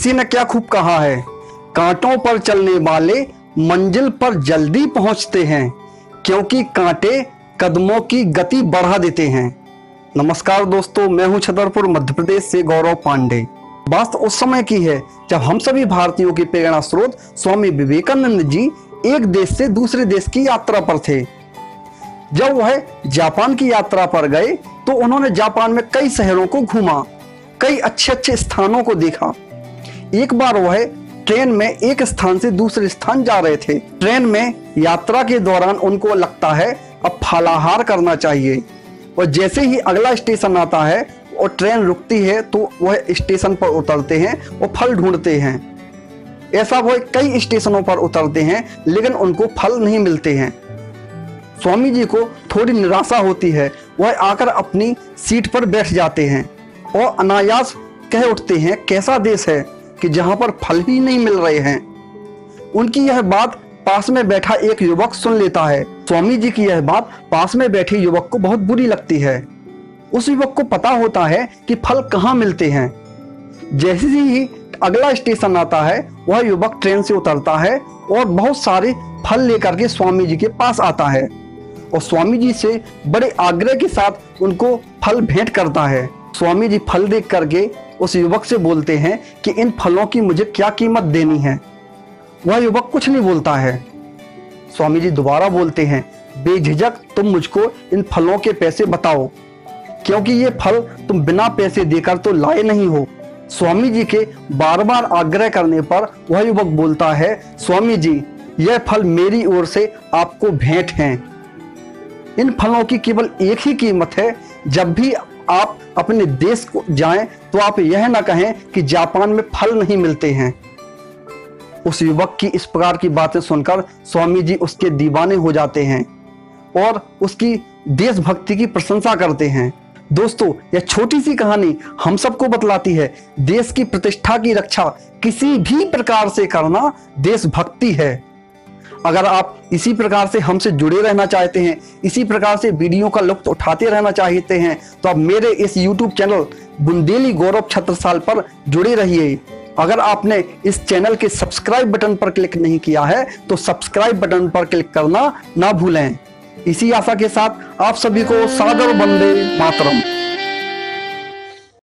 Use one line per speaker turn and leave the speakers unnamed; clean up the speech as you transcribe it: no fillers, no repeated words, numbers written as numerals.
किसी ने क्या खूब कहा है, कांटों पर चलने वाले मंजिल पर जल्दी पहुंचते हैं, क्योंकि कांटे कदमों की गति बढ़ा देते हैं। नमस्कार दोस्तों, मैं हूं छतरपुर मध्य प्रदेश से गौरव पांडे। बात उस समय की है जब हम सभी भारतीयों के प्रेरणा स्रोत स्वामी विवेकानंद जी एक देश से दूसरे देश की यात्रा पर थे। जब वह जापान की यात्रा पर गए तो उन्होंने जापान में कई शहरों को घूमा, कई अच्छे अच्छे स्थानों को देखा। एक बार वह ट्रेन में एक स्थान से दूसरे स्थान जा रहे थे। ट्रेन में यात्रा के दौरान उनको लगता है अब फलाहार करना चाहिए, और जैसे ही अगला स्टेशन आता है और ट्रेन रुकती है तो वह स्टेशन पर उतरते हैं और फल ढूंढते हैं। ऐसा वह कई स्टेशनों पर उतरते हैं लेकिन उनको फल नहीं मिलते हैं। स्वामी जी को थोड़ी निराशा होती है। वह आकर अपनी सीट पर बैठ जाते हैं और अनायास कह उठते हैं, कैसा देश है कि जहां पर फल ही नहीं मिल रहे हैं। उनकी यह बात पास में बैठा एक युवक सुन लेता है। स्वामी जी की यह बात पास में बैठे युवक को बहुत बुरी लगती है। उस युवक को पता होता है कि फल कहाँ मिलते हैं। जैसे ही अगला स्टेशन आता है वह युवक ट्रेन से उतरता है और बहुत सारे फल लेकर के स्वामी जी के पास आता है और स्वामी जी से बड़े आग्रह के साथ उनको फल भेंट करता है। स्वामी जी फल देख करके उस युवक से बोलते हैं कि इन फलों की मुझे क्या कीमत देनी है। वह युवक कुछ नहीं बोलता है। स्वामी जी दोबारा बोलते हैं, बेझिझक तुम मुझको इन फलों के पैसे बताओ, क्योंकि ये फल तुम बिना पैसे देकर तो लाए नहीं हो। स्वामी जी के बार बार आग्रह करने पर वह युवक बोलता है, स्वामी जी यह फल मेरी ओर से आपको भेंट हैं। इन फलों की केवल एक ही कीमत है, जब भी आप अपने देश को जाएं तो आप यह ना कहें कि जापान में फल नहीं मिलते हैं। उस युवक की इस प्रकार की बातें सुनकर स्वामी जी उसके दीवाने हो जाते हैं और उसकी देशभक्ति की प्रशंसा करते हैं। दोस्तों, यह छोटी सी कहानी हम सबको बतलाती है, देश की प्रतिष्ठा की रक्षा किसी भी प्रकार से करना देशभक्ति है। अगर आप इसी प्रकार से हमसे जुड़े रहना चाहते हैं, इसी प्रकार से वीडियो का लुत्फ उठाते रहना चाहते हैं, तो आप मेरे इस YouTube चैनल बुंदेली गौरव छत्रसाल पर जुड़े रहिए। अगर आपने इस चैनल के सब्सक्राइब बटन पर क्लिक नहीं किया है तो सब्सक्राइब बटन पर क्लिक करना ना भूलें। इसी आशा के साथ आप सभी को सादर वंदे मातरम।